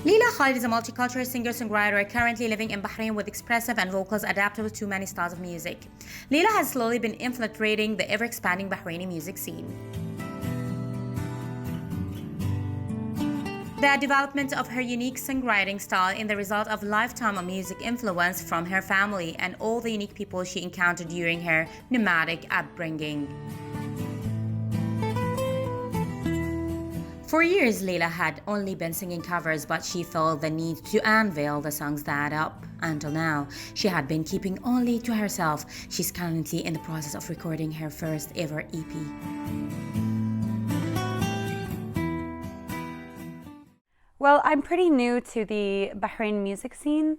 Lena Hyde is a multicultural singer-songwriter currently living in Bahrain with expressive and vocals adaptable to many styles of music. Lena has slowly been infiltrating the ever-expanding Bahraini music scene. The development of her unique songwriting style is the result of a lifetime of music influence from her family and all the unique people she encountered during her nomadic upbringing. For years, Leila had only been singing covers, but she felt the need to unveil the songs that up until now she had been keeping only to herself. She's currently in the process of recording her first ever EP. Well, I'm pretty new to the Bahrain music scene.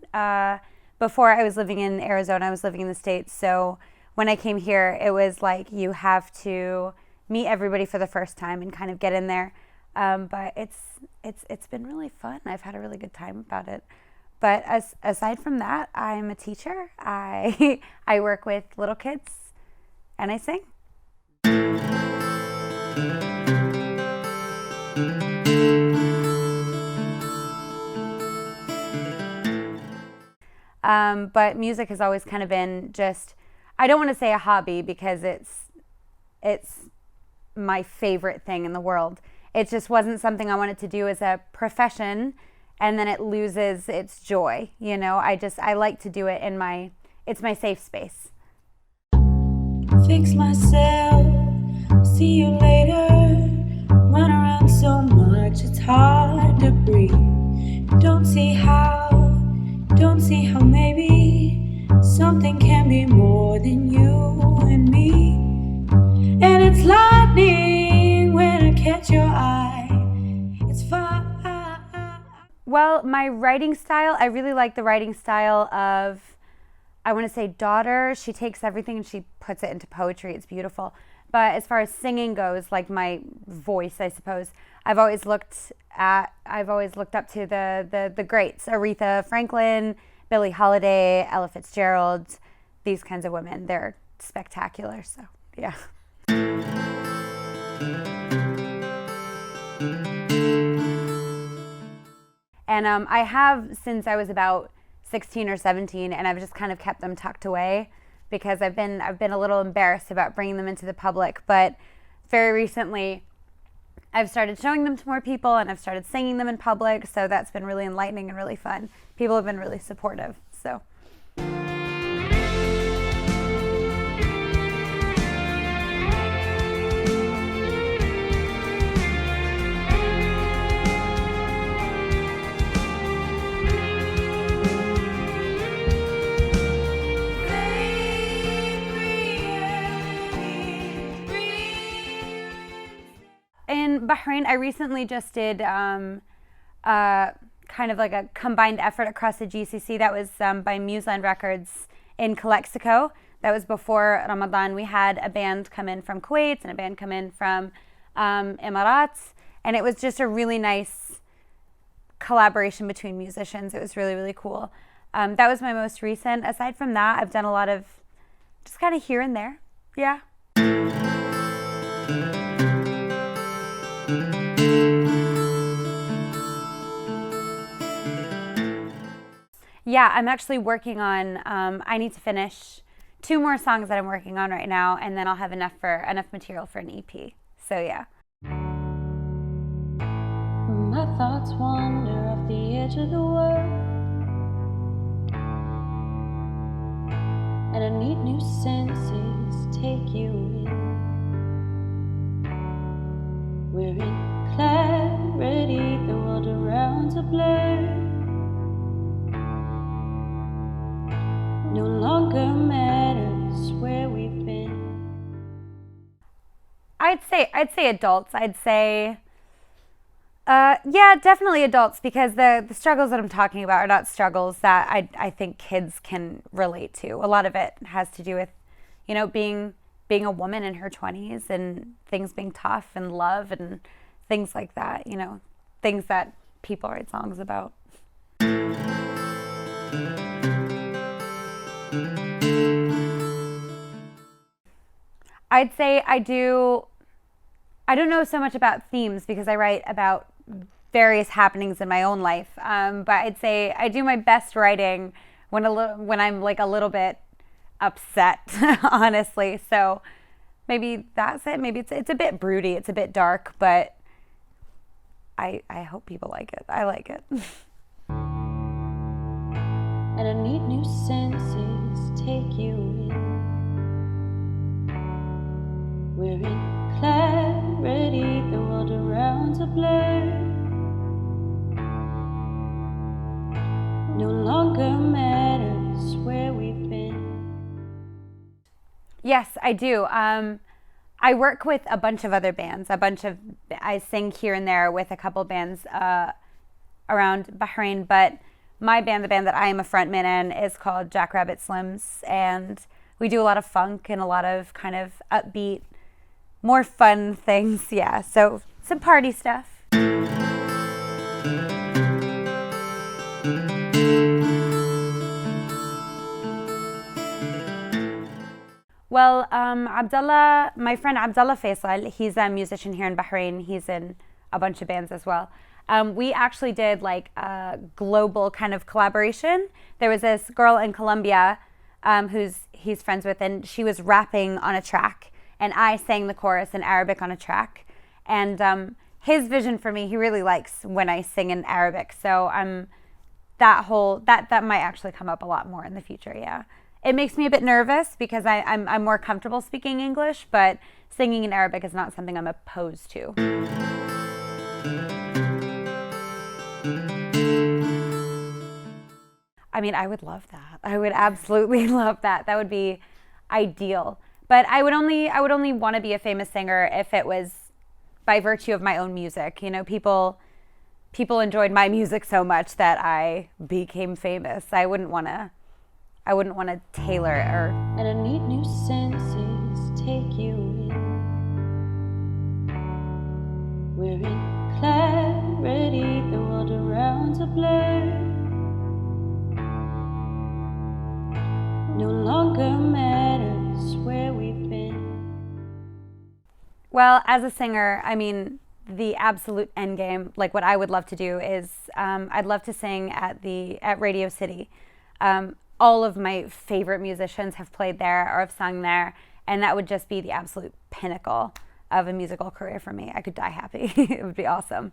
Before I was living in Arizona, I was living in the States. So when I came here, it was like you have to meet everybody for the first time and kind of get in there. But it's been really fun. I've had a really good time about it. But aside from that, I'm a teacher. I work with little kids, and I sing. But music has always kind of been just, I don't want to say a hobby because it's my favorite thing in the world. It just wasn't something I wanted to do as a profession, and then it loses its joy. You know, I like to do it it's my safe space. Fix myself, see you later. Run around so much, it's hard to breathe. Don't see how maybe something can be more than you and me. And it's lightning when I catch your eye. It's fine. Well, my writing style, I really like the writing style of, I want to say, Daughter. She takes everything and she puts it into poetry. It's beautiful. But as far as singing goes, like my voice, I suppose, I've always looked up to the greats, Aretha Franklin, Billie Holiday, Ella Fitzgerald, these kinds of women. They're spectacular, so yeah. And I have since I was about 16 or 17, and I've just kind of kept them tucked away because I've been a little embarrassed about bringing them into the public. But very recently, I've started showing them to more people, and I've started singing them in public, so that's been really enlightening and really fun. People have been really supportive, so. In Bahrain, I recently just did kind of like a combined effort across the GCC that was by Museland Records in Calexico. That was before Ramadan. We had a band come in from Kuwait and a band come in from Emirates, and it was just a really nice collaboration between musicians. It was really, really cool. That was my most recent. Aside from that, I've done a lot of just kind of here and there. Yeah. Yeah, I'm actually working on, I need to finish 2 more songs that I'm working on right now, and then I'll have enough material for an EP. So yeah. My thoughts wander off the edge of the world, and I need new senses to take you in. We're in clarity, the world around's a blur. No longer matters where we've been. I'd say adults. I'd say, yeah, definitely adults, because the struggles that I'm talking about are not struggles that I think kids can relate to. A lot of it has to do with, you know, being a woman in her 20s and things being tough and love and things like that, you know, things that people write songs about. I'd say I don't know so much about themes because I write about various happenings in my own life. But I'd say I do my best writing when I'm like a little bit upset, honestly. So maybe that's it. Maybe it's a bit broody. It's a bit dark, but I hope people like it. I like it. And I need new senses to take you in. We're in clarity, the world around's a blur. No longer matters where we've been. Yes, I do. I work with a bunch of other bands. I sing here and there with a couple bands around Bahrain, but my band, the band that I am a frontman in, is called Jackrabbit Slims, and we do a lot of funk and a lot of kind of upbeat, more fun things. Yeah, so some party stuff. Well, Abdullah, my friend Abdullah Faisal, he's a musician here in Bahrain. He's in a bunch of bands as well. We actually did like a global kind of collaboration. There was this girl in Colombia he's friends with, and she was rapping on a track, and I sang the chorus in Arabic on a track. And his vision for me, he really likes when I sing in Arabic. So that might actually come up a lot more in the future. Yeah. It makes me a bit nervous because I'm more comfortable speaking English, but singing in Arabic is not something I'm opposed to. I mean, I would love that. I would absolutely love that. That would be ideal. But I would only want to be a famous singer if it was by virtue of my own music. You know, people enjoyed my music so much that I became famous. I wouldn't want to tailor or. And I need new senses to take you in. We're in clarity, the world around's a blur. No longer matters where we've been. Well, as a singer, I mean, the absolute end game, like what I would love to do is I'd love to sing at Radio City. All of my favorite musicians have played there or have sung there, and that would just be the absolute pinnacle of a musical career for me. I could die happy. It would be awesome.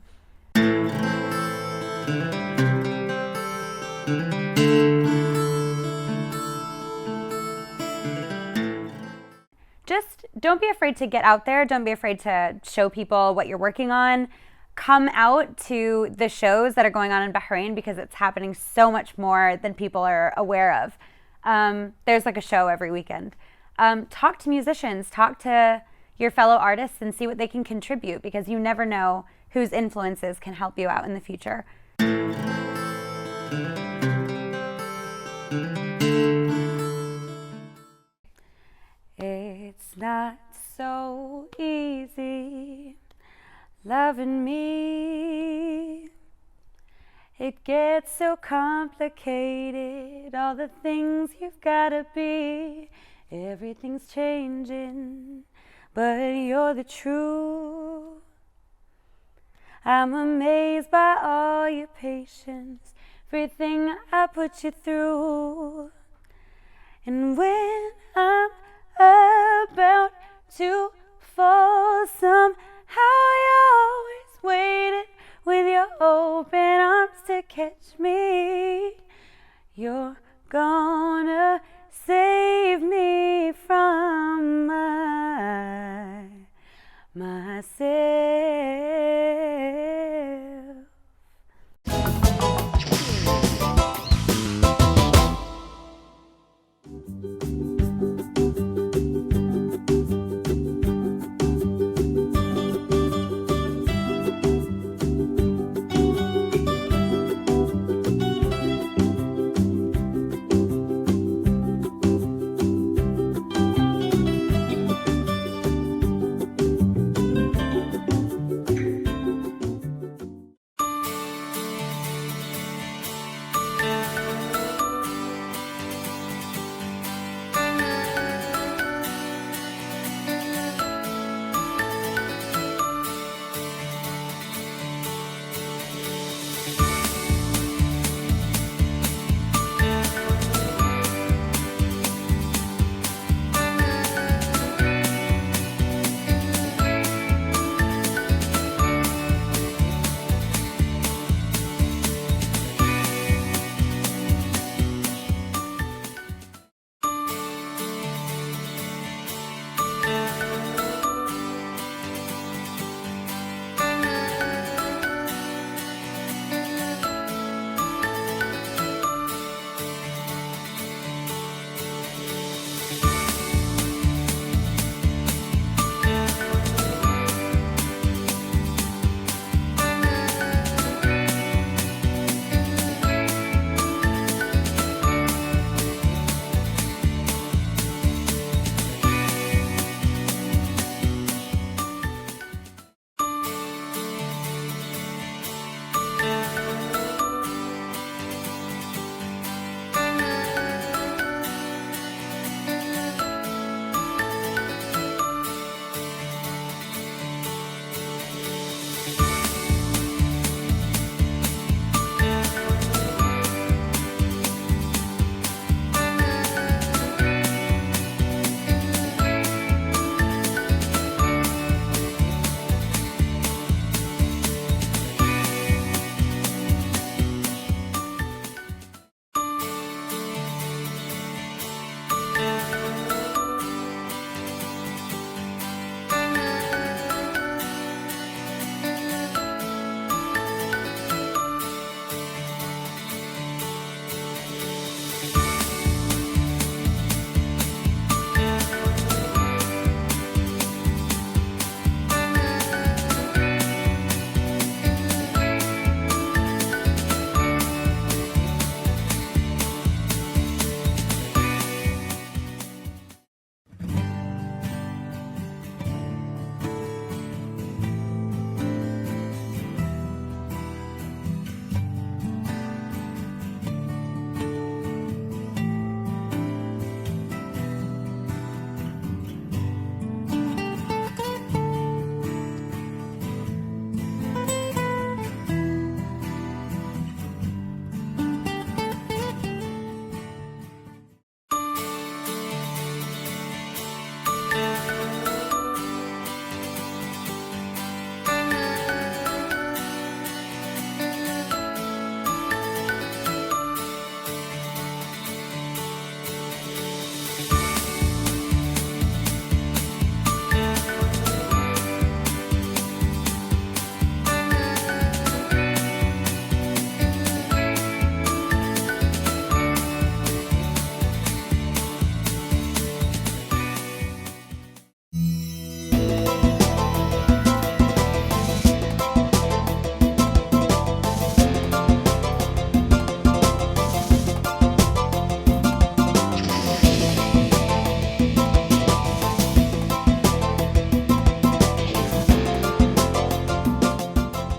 Just don't be afraid to get out there. Don't be afraid to show people what you're working on. Come out to the shows that are going on in Bahrain because it's happening so much more than people are aware of. There's like a show every weekend. Talk to musicians, talk to your fellow artists and see what they can contribute because you never know whose influences can help you out in the future. It's not so easy loving me. It gets so complicated, all the things you've gotta be. Everything's changing, but you're the truth. I'm amazed by all your patience, everything I put you through. And when I'm about to fall, somehow you always waited with your open arms to catch me. You're gonna save me from myself.